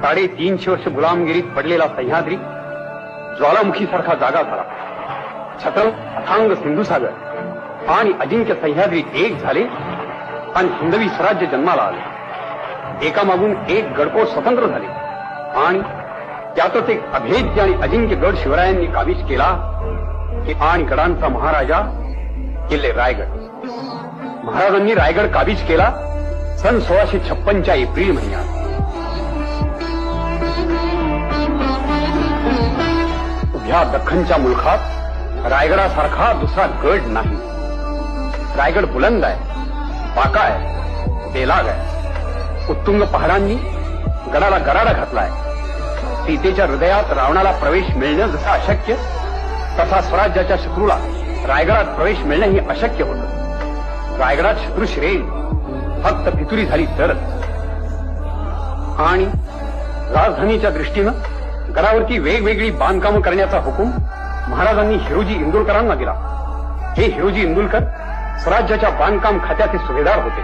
350 वर्ष गुलामगिरीत पडलेला सह्याद्री ज्वालामुखीसारखा जागा झाला. छत्र अथांग सिंधुसागर आणि अजिंक्य सह्याद्री एक झाले आणि हिंदवी स्वराज्य जन्माला आले. एकामागून एक गडकोट स्वतंत्र झाले आणि त्यातच एक अभेद्य आणि अजिंक्य गड शिवरायांनी काबीज केला आणि गडांचा महाराजा किल्ले रायगड. महाराजांनी रायगड काबीज केला सन 1656 एप्रिल महिन्यात. उभ्या दख्खनच्या मुलखात रायगडासारखा दुसरा गड नाही. रायगड बुलंद आहे, बाका आहे, बेलाग आहे. उत्तुंग पहाडांनी गडाला गराडा घातलाय. सीतेच्या हृदयात रावणाला प्रवेश मिळणं जसं अशक्य, तसा स्वराज्याच्या शत्रूला रायगडात प्रवेश मिळणं ही अशक्य होतं. रायगडात शत्रू शिरेल फक्त फितुरी झाली तरच. आणि राजधानीच्या दृष्टीनं गडावरती वेगवेगळी बांधकामं करण्याचा हुकूम महाराजांनी हिरोजी इंदुरकरांना दिला. हे हिरोजी इंदुरकर स्वराज्याच्या बांधकाम खात्याचे सुभेदार होते.